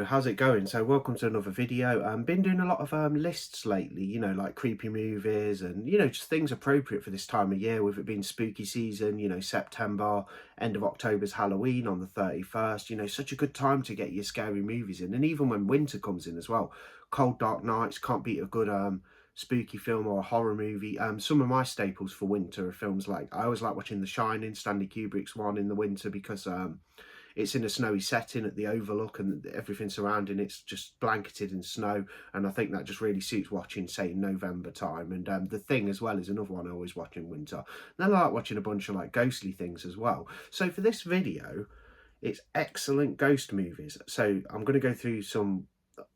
how's it going? So welcome to another video. Been doing a lot of lists lately, like creepy movies and, just things appropriate for this time of year, with it being spooky season, September, end of October's Halloween on the 31st, such a good time to get your scary movies in. And even when winter comes in as well, cold, dark nights, can't beat a good spooky film or a horror movie. Some of my staples for winter are films like, I always like watching The Shining, Stanley Kubrick's one, in the winter, because it's in a snowy setting at the Overlook, and everything surrounding it's just blanketed in snow, and I think that just really suits watching, say, in November time. And The Thing as well is another one I always watch in winter. And then I like watching a bunch of like ghostly things as well. So for this video, it's excellent ghost movies. So I'm going to go through some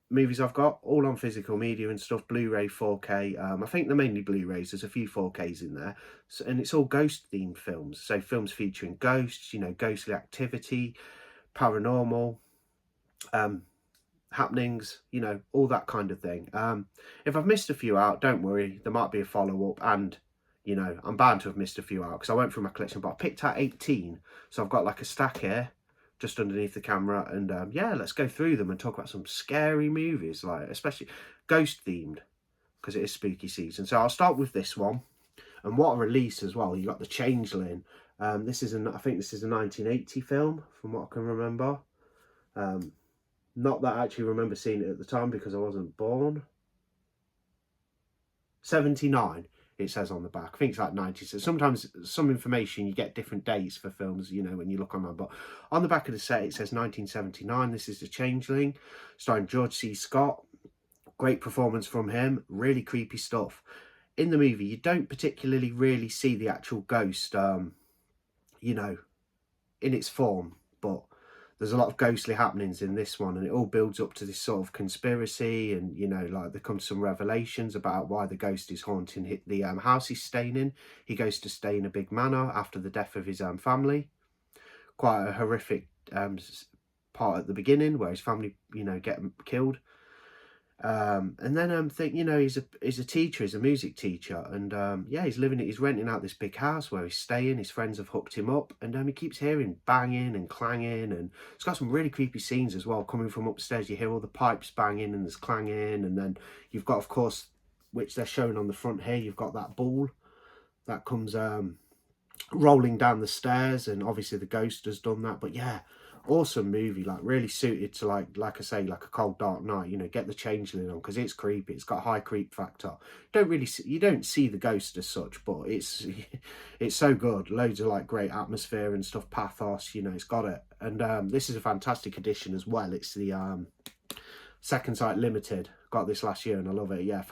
movies I've got, all on physical media and stuff, Blu-ray, 4K. I think they're mainly Blu-rays, there's a few 4Ks in there. So, and it's all ghost themed films. So films featuring ghosts, ghostly activity, paranormal happenings, all that kind of thing. If I've missed a few out, don't worry, there might be a follow-up, and I'm bound to have missed a few out because I went through my collection, but I picked out 18, so I've got like a stack here just underneath the camera, and yeah, let's go through them and talk about some scary movies, like especially ghost themed, because it is spooky season. So I'll start with this one, and what a release as well. You got The Changeling. I think this is a 1980 film from what I can remember. Not that I actually remember seeing it at the time because I wasn't born. 79 it says on the back. I think it's like 90. So sometimes some information you get different dates for films, when you look online. But on the back of the set it says 1979. This is The Changeling, starring George C. Scott. Great performance from him. Really creepy stuff. In the movie, you don't particularly really see the actual ghost, in its form, but there's a lot of ghostly happenings in this one, and it all builds up to this sort of conspiracy, and like there comes some revelations about why the ghost is haunting the house he's staying in. He goes to stay in a big manor after the death of his family. Quite a horrific part at the beginning where his family get killed. And then he's a teacher, he's a music teacher, and yeah, he's renting out this big house where he's staying. His friends have hooked him up, and he keeps hearing banging and clanging, and it's got some really creepy scenes as well coming from upstairs. You hear all the pipes banging and there's clanging, and then you've got, of course, which they're showing on the front here, you've got that ball that comes rolling down the stairs, and obviously the ghost has done that. But yeah, awesome movie, like really suited to like I say, like a cold dark night. Get The Changeling on because it's creepy. It's got a high creep factor. You don't see the ghost as such, but it's it's so good. Loads of like great atmosphere and stuff, pathos. It's got it. And this is a fantastic edition as well. It's the Second Sight Limited. Got this last year and I love it. Yeah,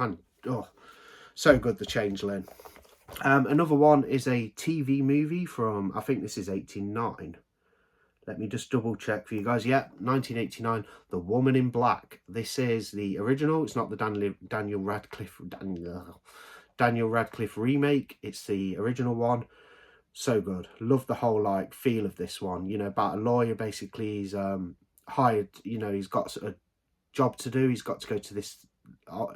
so good, The Changeling. Another one is a TV movie from, I think this is 89. Let me just double check for you guys. Yeah, 1989, The Woman in Black. This is the original. It's not the Daniel Radcliffe remake. It's the original one. So good. Love the whole like feel of this one. About a lawyer. Basically, he's hired. He's got a job to do. He's got to go to this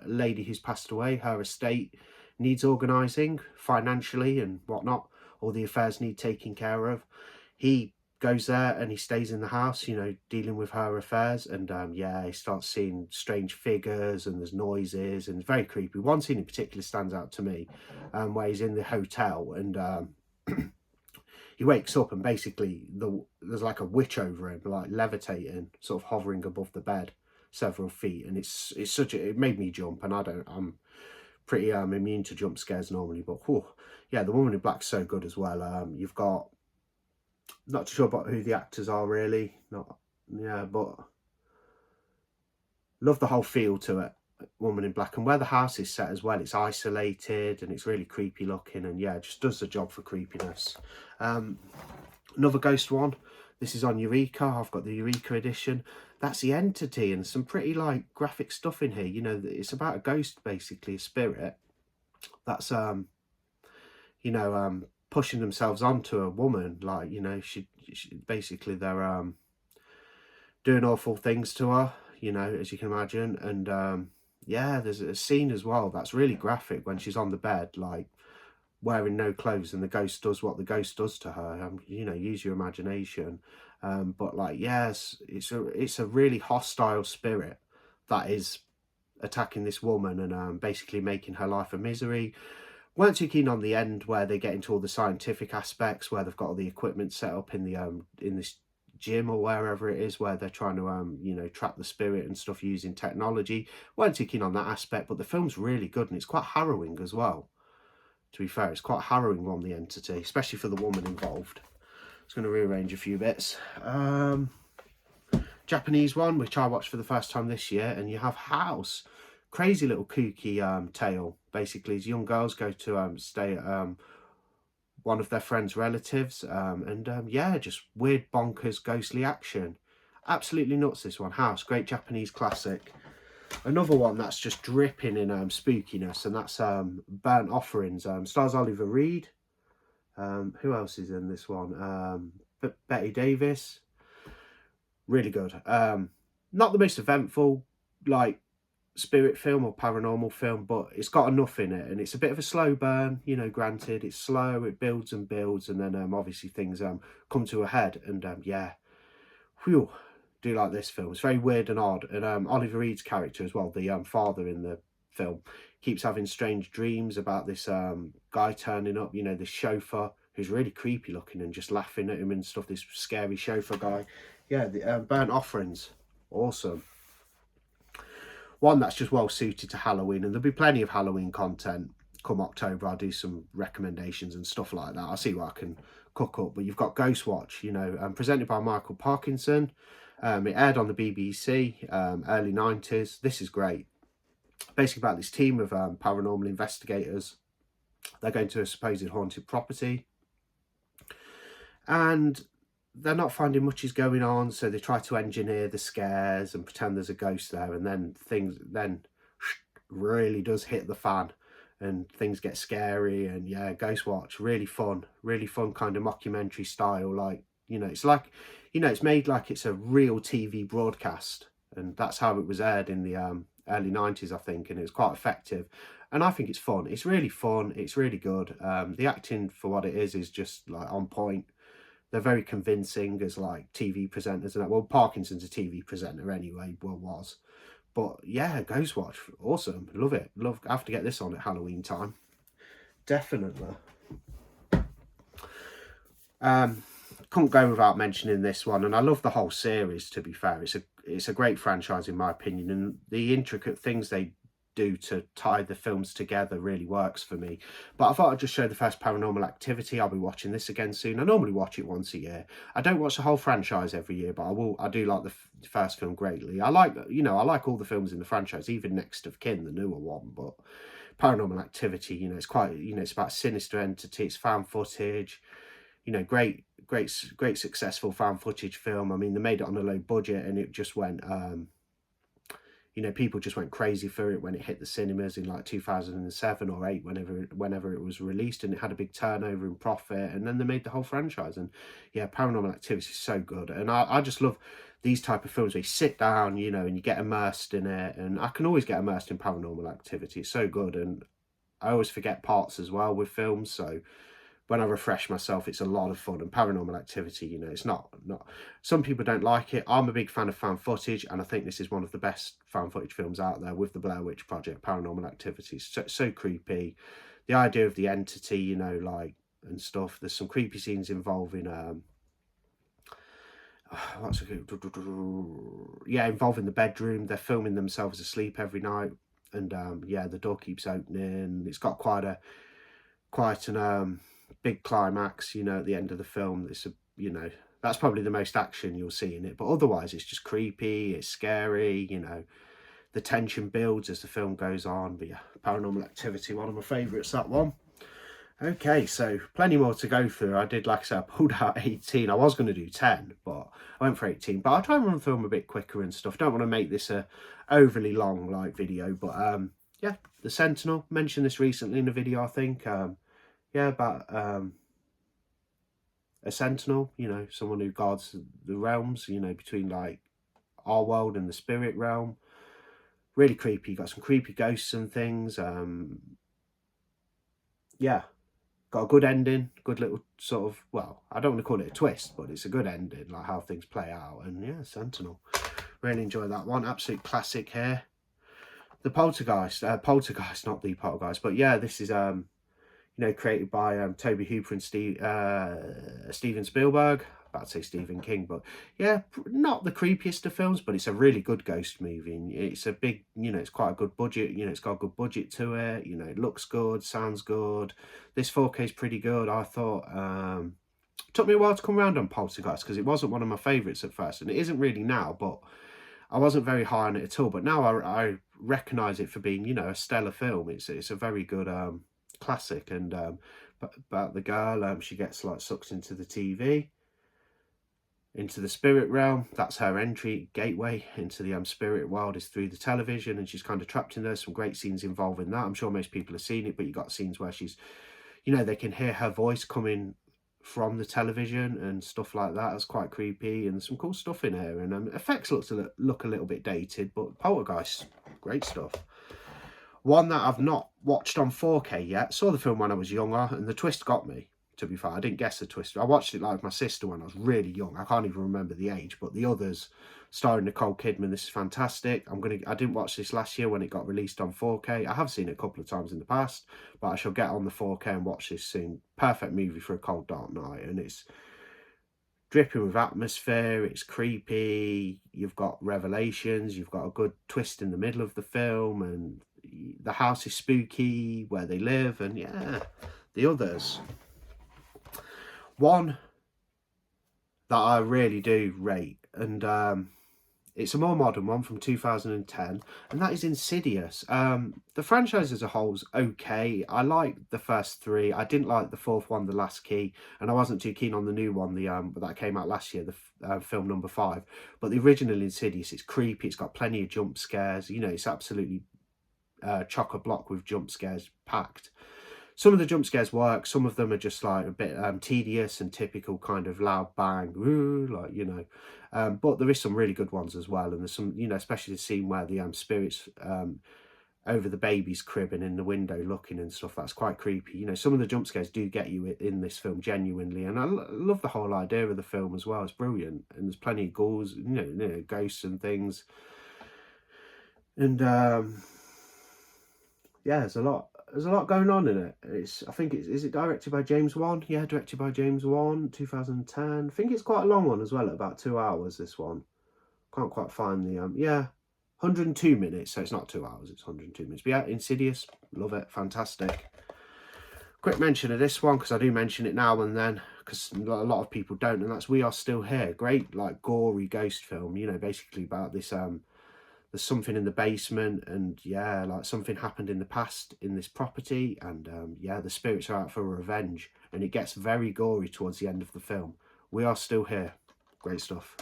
lady who's passed away. Her estate needs organising financially and whatnot. All the affairs need taking care of. He goes there and he stays in the house, dealing with her affairs, and yeah, he starts seeing strange figures and there's noises, and it's very creepy. One scene in particular stands out to me, where he's in the hotel, and he wakes up and basically there's like a witch over him, like levitating, sort of hovering above the bed several feet, and it made me jump, and I'm pretty immune to jump scares normally, but whew, yeah, The Woman in Black's so good as well. You've got, not sure about who the actors are really, but love the whole feel to it, Woman in Black, and where the house is set as well. It's isolated and it's really creepy looking, and yeah, just does the job for creepiness. Another ghost one. This is on Eureka. I've got the Eureka edition. That's The Entity, and some pretty like graphic stuff in here. It's about a ghost, basically a spirit that's pushing themselves onto a woman, like she basically they're doing awful things to her, as you can imagine. And yeah, there's a scene as well that's really graphic when she's on the bed, like wearing no clothes and the ghost does what the ghost does to her. You know, use your imagination. But like, yes, it's a really hostile spirit that is attacking this woman and basically making her life a misery. Weren't too keen on the end where they get into all the scientific aspects, where they've got all the equipment set up in the in this gym or wherever it is, where they're trying to you know, trap the spirit and stuff using technology. Weren't too keen on that aspect, but the film's really good and it's quite harrowing as well. To be fair, it's quite harrowing on the entity, especially for the woman involved. I was going to rearrange a few bits. Japanese one, which I watched for the first time this year, and you have House. Crazy little kooky tale. Basically, as young girls go to stay at one of their friends' relatives, and yeah, just weird, bonkers, ghostly action. Absolutely nuts, this one. House, great Japanese classic. Another one that's just dripping in spookiness, and that's Burnt Offerings. Stars Oliver Reed. Who else is in this one? Betty Davis. Really good. Not the most eventful, like, spirit film or paranormal film, but it's got enough in it, and it's a bit of a slow burn, you know. Granted, it's slow, it builds and builds, and then obviously things come to a head, and yeah, whew, do like this film. It's very weird and odd, and Oliver Reed's character as well, the father in the film, keeps having strange dreams about this guy turning up, you know, this chauffeur who's really creepy looking and just laughing at him and stuff, this scary chauffeur guy. Yeah, the Burnt Offerings, awesome. One that's just well suited to Halloween, and there'll be plenty of Halloween content come October. I'll do some recommendations and stuff like that. I'll see what I can cook up. But you've got Ghostwatch, you know, presented by Michael Parkinson. It aired on the BBC, early 90s. This is great. Basically about this team of paranormal investigators. They're going to a supposed haunted property, and they're not finding much is going on, so they try to engineer the scares and pretend there's a ghost there, and then things really does hit the fan and things get scary. And yeah, Ghostwatch, really fun kind of mockumentary style. Like, you know, it's like, you know, it's made like it's a real TV broadcast, and that's how it was aired in the early 90s, I think, and it was quite effective. And I think it's fun. It's really fun. It's really good. The acting for what it is just like on point. They're very convincing as like TV presenters and that. Well, Parkinson's a TV presenter anyway, well, was. But yeah, Ghostwatch, awesome. Love it. I have to get this on at Halloween time. Definitely. Couldn't go without mentioning this one, and I love the whole series, to be fair. It's a great franchise in my opinion, and the intricate things they do to tie the films together really works for me. But I thought I'd just show the first Paranormal Activity. I'll be watching this again soon. I normally watch it once a year. I don't watch the whole franchise every year, but I do like the first film greatly. I like, you know, I like all the films in the franchise, even Next of Kin, the newer one. But Paranormal Activity, you know, it's quite, you know, it's about sinister entity, it's found footage, you know, great successful found footage film. I mean, they made it on a low budget, and it just went you know, people just went crazy for it when it hit the cinemas in like 2007 or 8, whenever it was released, and it had a big turnover and profit, and then they made the whole franchise. And yeah, Paranormal Activity is so good, and I just love these type of films where you sit down, you know, and you get immersed in it, and I can always get immersed in Paranormal Activity. It's so good, and I always forget parts as well with films, so when I refresh myself, it's a lot of fun. And Paranormal Activity, you know, it's not, some people don't like it. I'm a big fan of found footage, and I think this is one of the best found footage films out there with the Blair Witch Project. Paranormal Activity, so creepy. The idea of the entity, you know, like, and stuff. There's some creepy scenes involving involving the bedroom. They're filming themselves asleep every night, and yeah, the door keeps opening. It's got quite an big climax, you know, at the end of the film. It's you know, that's probably the most action you'll see in it, but otherwise it's just creepy, it's scary, you know, the tension builds as the film goes on. But yeah, Paranormal Activity, one of my favourites, that one. Okay, so plenty more to go through. I did, like I said, I pulled out 18. I was going to do 10, but I went for 18. But I'll try and run the film a bit quicker and stuff. Don't want to make this a overly long like video, but yeah, The Sentinel, mentioned this recently in a video, I think. Yeah, about a sentinel, you know, someone who guards the realms, you know, between like our world and the spirit realm. Really creepy. Got some creepy ghosts and things. Yeah, got a good ending, good little sort of, well, I don't want to call it a twist, but it's a good ending, like how things play out. And yeah, Sentinel, really enjoy that one. Absolute classic here. The Poltergeist, not the Poltergeist, but yeah, this is you know, created by Toby Hooper and Steven Spielberg. About to say Stephen King, but yeah, not the creepiest of films, but it's a really good ghost movie. And it's a big, you know, it's quite a good budget. You know, it's got a good budget to it. You know, it looks good, sounds good. This 4K is pretty good, I thought. Took me a while to come around on Poltergeist because it wasn't one of my favourites at first, and it isn't really now, but I wasn't very high on it at all. But now I recognise it for being, you know, a stellar film. It's a very good classic. And about the girl, she gets like sucked into the TV, into the spirit realm. That's her entry gateway into the spirit world, is through the television, and she's kind of trapped in there. Some great scenes involving that. I'm sure most people have seen it, but you got scenes where she's, you know, they can hear her voice coming from the television and stuff like that. It's quite creepy, and some cool stuff in here. And effects look a little bit dated, but Poltergeist, great stuff. One that I've not watched on 4K yet. Saw the film when I was younger, and the twist got me, to be fair. I didn't guess the twist. I watched it like with my sister when I was really young. I can't even remember the age, but The Others, starring Nicole Kidman, this is fantastic. I didn't watch this last year when it got released on 4K. I have seen it a couple of times in the past, but I shall get on the 4K and watch this soon. Perfect movie for a cold, dark night, and it's dripping with atmosphere. It's creepy. You've got revelations. You've got a good twist in the middle of the film, and the house is spooky where they live. And yeah, The Others. One that I really do rate, and it's a more modern one from 2010, and that is Insidious. The franchise as a whole is okay. I like the first three. I didn't like the fourth one, The Last Key, and I wasn't too keen on the new one, that came out last year, the film number 5. But the original Insidious, it's creepy. It's got plenty of jump scares. You know, it's absolutely chock-a-block with jump scares packed. Some of the jump scares work. Some of them are just like a bit tedious and typical kind of loud bang, like, you know. But there is some really good ones as well. And there's some, you know, especially the scene where the spirits over the baby's crib and in the window looking and stuff. That's quite creepy. You know, some of the jump scares do get you in this film genuinely. And I love the whole idea of the film as well. It's brilliant. And there's plenty of ghouls, you know ghosts and things. And yeah, there's a lot going on in it. I think is it directed by James Wan? Yeah, directed by James Wan, 2010. I think it's quite a long one as well, at about 2 hours, this one. Can't quite find the, yeah, 102 minutes, so it's not 2 hours, it's 102 minutes. But yeah, Insidious, love it, fantastic. Quick mention of this one, because I do mention it now and then, because a lot of people don't, and that's We Are Still Here. Great, like, gory ghost film, you know, basically about this, there's something in the basement, and yeah, like something happened in the past in this property, and yeah, the spirits are out for revenge, and it gets very gory towards the end of the film. We Are Still Here, great stuff.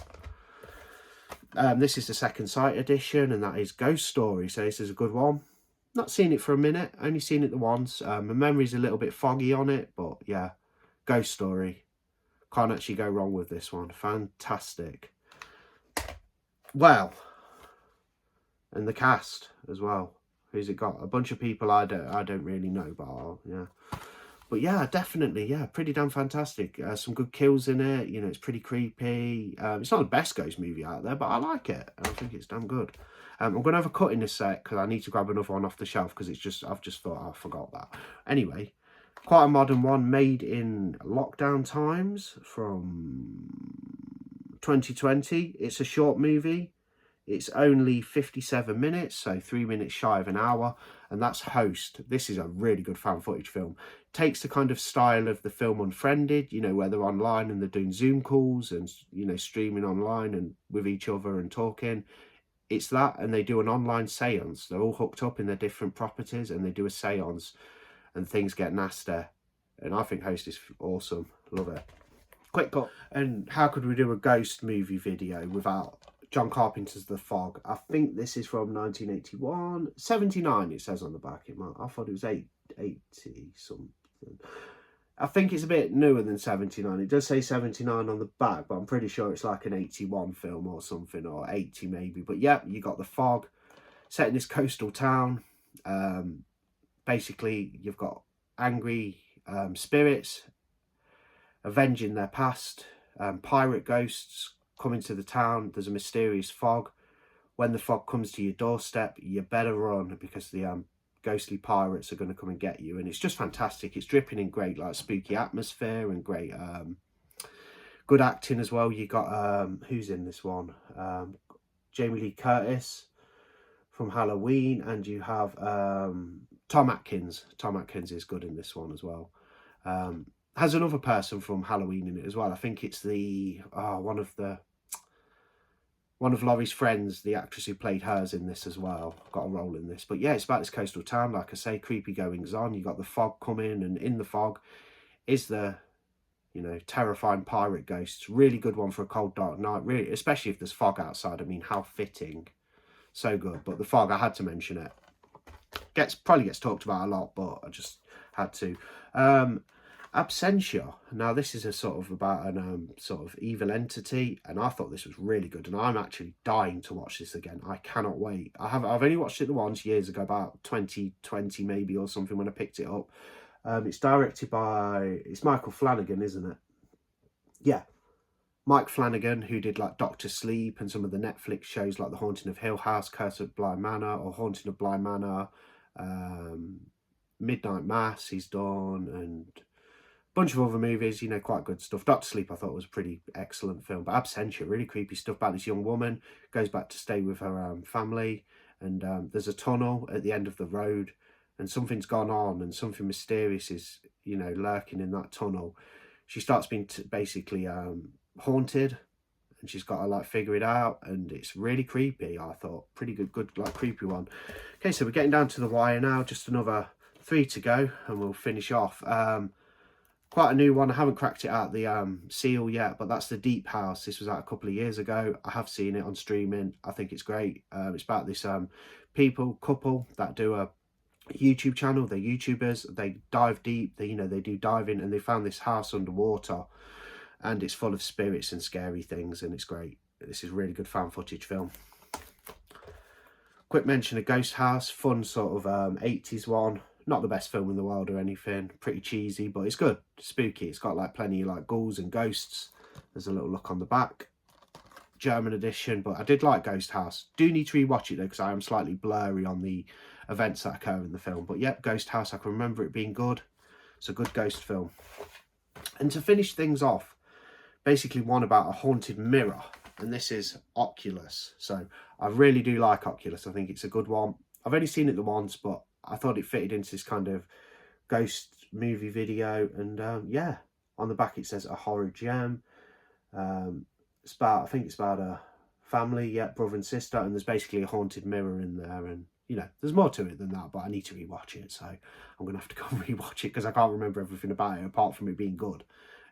This is the Second Sight edition, and that is Ghost Story, so this is a good one. Not seen it for a minute, only seen it the once. My memory's a little bit foggy on it, but yeah, Ghost Story. Can't actually go wrong with this one. Fantastic. Well, and the cast as well. Who's it got? A bunch of people I don't really know, but yeah. But yeah, definitely, yeah, pretty damn fantastic. Some good kills in it. You know, it's pretty creepy. It's not the best ghost movie out there, but I like it. And I think it's damn good. I'm going to have a cut in a sec because I need to grab another one off the shelf because I've just thought, I forgot that. Anyway, quite a modern one, made in lockdown times from 2020. It's a short movie. It's only 57 minutes, so 3 minutes shy of an hour, and that's Host. This is a really good found footage film. Takes the kind of style of the film Unfriended, you know, where they're online and they're doing Zoom calls and, you know, streaming online and with each other and talking. It's that, and they do an online seance. They're all hooked up in their different properties, and they do a seance, and things get nasty. And I think Host is awesome. Love it. Quick cut. And how could we do a ghost movie video without John Carpenter's The Fog? I think this is from 1981. 79 it says on the back. I thought it was 80 something. I think it's a bit newer than 79. It does say 79 on the back, but I'm pretty sure it's like an 81 film or something, or 80 maybe. But yeah, you got The Fog, set in this coastal town. Basically, you've got angry spirits avenging their past, pirate ghosts coming to the town. There's a mysterious fog. When the fog comes to your doorstep, you better run, because the ghostly pirates are going to come and get you. And it's just fantastic. It's dripping in great like spooky atmosphere and great good acting as well. You got who's in this one? Jamie Lee Curtis from Halloween, and you have Tom Atkins. Tom Atkins is good in this one as well. Has another person from Halloween in it as well. I think it's the one of Laurie's friends, the actress who played hers in this as well, got a role in this. But yeah, it's about this coastal town, like I say, creepy goings on. You got the fog coming, and in the fog is the, you know, terrifying pirate ghosts. Really good one for a cold, dark night, really, especially if there's fog outside. I mean, how fitting. So good. But the fog, I had to mention it. Probably gets talked about a lot, but I just had to. Absentia. Now this is a sort of about an sort of evil entity, and I thought this was really good, and I'm actually dying to watch this again. I cannot wait. I've only watched it the once years ago, about 2020 maybe or something, when I picked it up. It's directed by, it's Michael Flanagan, isn't it? Yeah, Mike Flanagan, who did like Doctor Sleep and some of the Netflix shows like The Haunting of Hill House, Curse of Bly Manor, or Haunting of Bly Manor, Midnight Mass he's done, and bunch of other movies, you know, quite good stuff. Doctor Sleep I thought was a pretty excellent film, but Absentia, really creepy stuff about this young woman, goes back to stay with her family, and there's a tunnel at the end of the road, and something's gone on, and something mysterious is, you know, lurking in that tunnel. She starts being basically haunted, and she's got to like figure it out, and it's really creepy. I thought pretty good like creepy one. Okay, so we're getting down to the wire now, just another 3 to go and we'll finish off. Quite a new one. I haven't cracked it out the seal yet, but that's The Deep House. This was out a couple of years ago. I have seen it on streaming. I think it's great. It's about this couple that do a YouTube channel. They're YouTubers. They dive deep. They do diving, and they found this house underwater, and it's full of spirits and scary things, and it's great. This is a really good found footage film. Quick mention of Ghost House, fun sort of 80s one. Not the best film in the world or anything, pretty cheesy, but it's good, spooky. It's got like plenty of like ghouls and ghosts. There's a little look on the back. German edition, but I did like Ghost House. Do need to rewatch it though, because I am slightly blurry on the events that occur in the film. But yep, Ghost House, I can remember it being good. It's a good ghost film. And to finish things off, basically one about a haunted mirror, and this is Oculus. So I really do like Oculus. I think it's a good one. I've only seen it the once, but I thought it fitted into this kind of ghost movie video, and yeah, on the back it says a horror gem. It's about, I think it's about a family, yeah, brother and sister, and there's basically a haunted mirror in there, and you know, there's more to it than that, but I need to rewatch it, so I'm gonna have to go and rewatch it because I can't remember everything about it apart from it being good,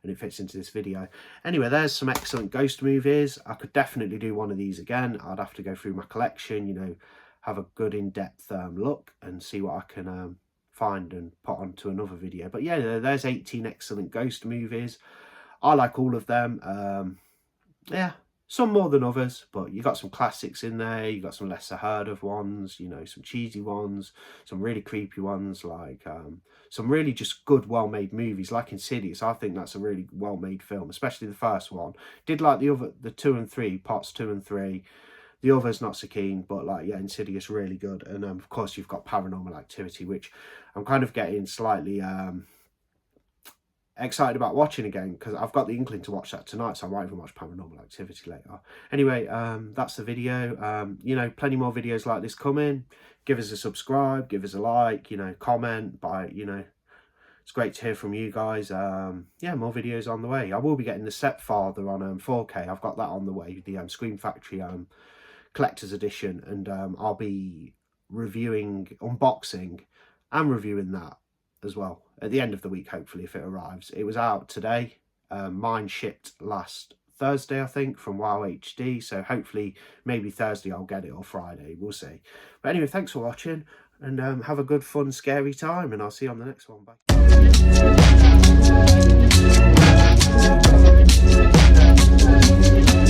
and it fits into this video. Anyway, there's some excellent ghost movies. I could definitely do one of these again. I'd have to go through my collection, you know, have a good in-depth look and see what I can find and put onto another video. But yeah, there's 18 excellent ghost movies. I like all of them. Yeah, some more than others, but you got some classics in there. You got some lesser heard of ones, you know, some cheesy ones, some really creepy ones, like some really just good, well-made movies, like Insidious. I think that's a really well-made film, especially the first one. Did like the 2 and 3, parts 2 and 3. The others not so keen, but like, yeah, Insidious really good. And of course you've got Paranormal Activity, which I'm kind of getting slightly excited about watching again, because I've got the inkling to watch that tonight, so I might even watch Paranormal Activity later. Anyway, that's the video. You know, plenty more videos like this coming. Give us a subscribe, give us a like, you know, comment, you know, it's great to hear from you guys. Yeah, more videos on the way. I will be getting the Stepfather on 4K. I've got that on the way, the Scream Factory collector's edition, and I'll be unboxing and reviewing that as well at the end of the week, hopefully, if it arrives. It was out today. Mine shipped last Thursday, I think, from WoW HD, so hopefully maybe Thursday I'll get it, or Friday, we'll see. But anyway, thanks for watching, and have a good, fun, scary time, and I'll see you on the next one. Bye.